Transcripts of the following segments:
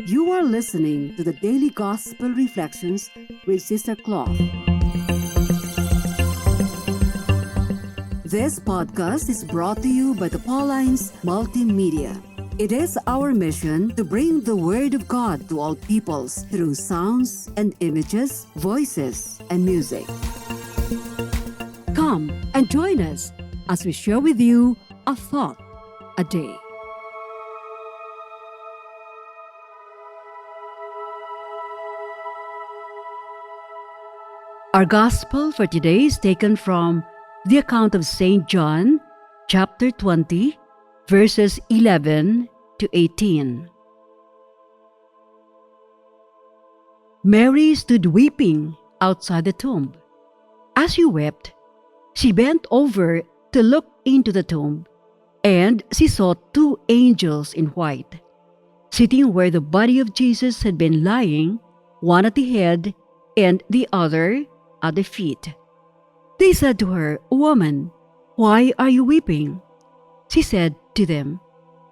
You are listening to the Daily Gospel Reflections with Sister Cloth. This podcast is brought to you by the Paulines Multimedia. It is our mission to bring the Word of God to all peoples through sounds and images, voices, and music. Come and join us as we share with you a thought a day. Our gospel for today is taken from the account of St. John, chapter 20, verses 11 to 18. Mary stood weeping outside the tomb. As she wept, she bent over to look into the tomb, and she saw two angels in white, sitting where the body of Jesus had been lying, one at the head and the other at the feet. They said to her, "Woman, why are you weeping?" She said to them,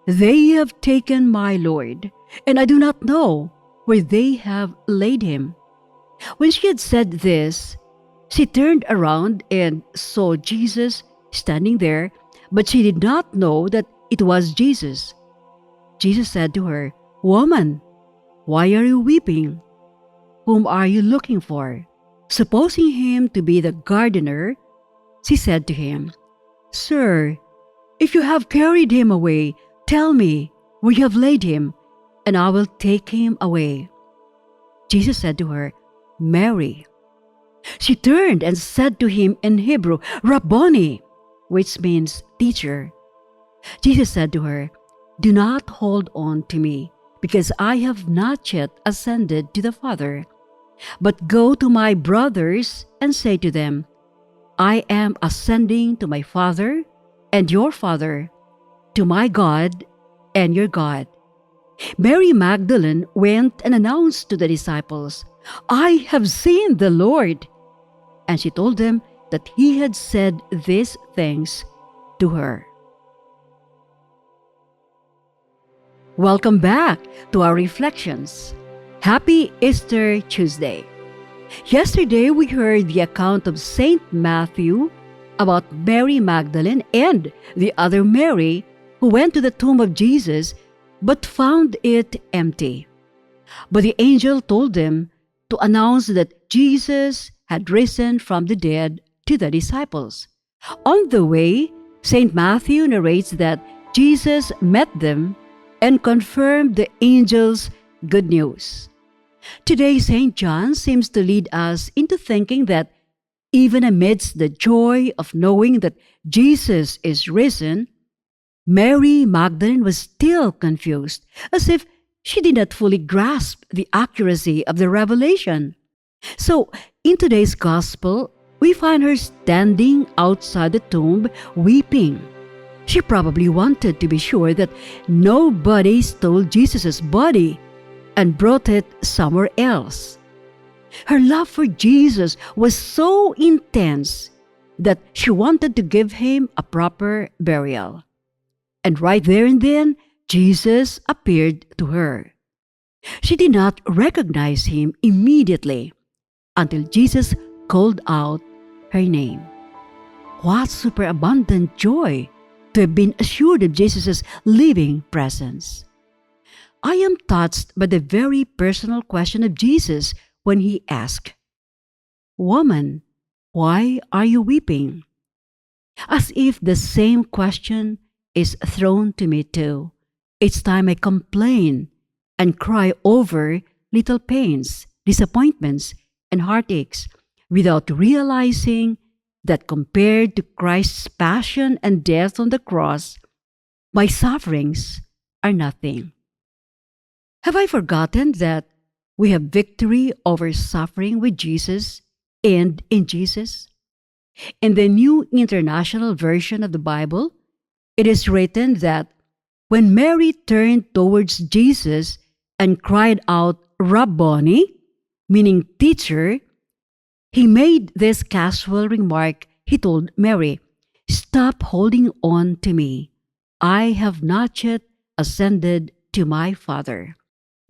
"They have taken my Lord, and I do not know where they have laid him." When she had said this, she turned around and saw Jesus standing there, but she did not know that it was Jesus. Jesus said to her, "Woman, why are you weeping? Whom are you looking for?" Supposing him to be the gardener, she said to him, "Sir, if you have carried him away, tell me where you have laid him, and I will take him away." Jesus said to her, "Mary." She turned and said to him in Hebrew, "Rabboni," which means teacher. Jesus said to her, "Do not hold on to me, because I have not yet ascended to the Father. But go to my brothers and say to them, I am ascending to my Father and your Father, to my God and your God." Mary Magdalene went and announced to the disciples, "I have seen the Lord." And she told them that he had said these things to her. Welcome back to our reflections. Happy Easter Tuesday. Yesterday we heard the account of Saint Matthew about Mary Magdalene and the other Mary who went to the tomb of Jesus but found it empty. But the angel told them to announce that Jesus had risen from the dead to the disciples. On the way, Saint Matthew narrates that Jesus met them and confirmed the angel's good news. Today, St. John seems to lead us into thinking that even amidst the joy of knowing that Jesus is risen, Mary Magdalene was still confused, as if she did not fully grasp the accuracy of the revelation. So, in today's gospel, we find her standing outside the tomb weeping. She probably wanted to be sure that nobody stole Jesus' body and brought it somewhere else. Her love for Jesus was so intense that she wanted to give him a proper burial. And right there and then, Jesus appeared to her. She did not recognize him immediately until Jesus called out her name. What superabundant joy to have been assured of Jesus' living presence. I am touched by the very personal question of Jesus when he asked, "Woman, why are you weeping?" As if the same question is thrown to me too each time I complain and cry over little pains, disappointments, and heartaches without realizing that compared to Christ's passion and death on the cross, my sufferings are nothing. Have I forgotten that we have victory over suffering with Jesus and in Jesus? In the New International Version of the Bible, it is written that when Mary turned towards Jesus and cried out, "Rabboni," meaning teacher, he made this casual remark. He told Mary, "Stop holding on to me. I have not yet ascended to my Father."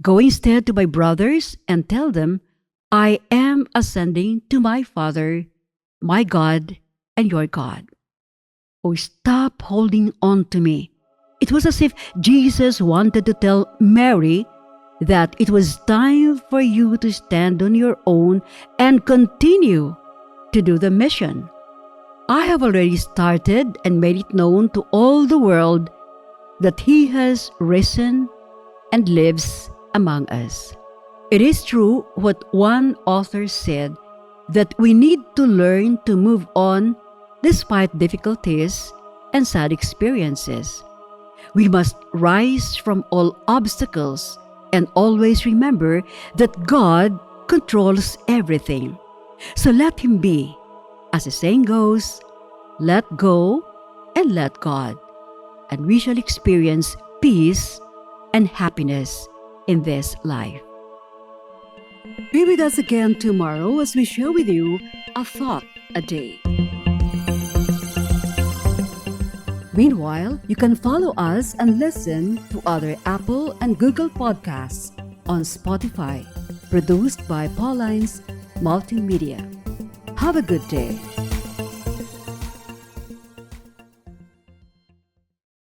Go instead to my brothers and tell them, I am ascending to my Father, my God, and your God. Oh, stop holding on to me. It was as if Jesus wanted to tell Mary that it was time for you to stand on your own and continue to do the mission. I have already started and made it known to all the world that He has risen and lives among us. It is true what one author said, that we need to learn to move on despite difficulties and sad experiences. We must rise from all obstacles and always remember that God controls everything. So let Him be. As the saying goes, let go and let God, and we shall experience peace and happiness in this life. Be with us again tomorrow as we share with you a thought a day. Meanwhile, you can follow us and listen to other Apple and Google podcasts on Spotify, produced by Paulines Multimedia. Have a good day.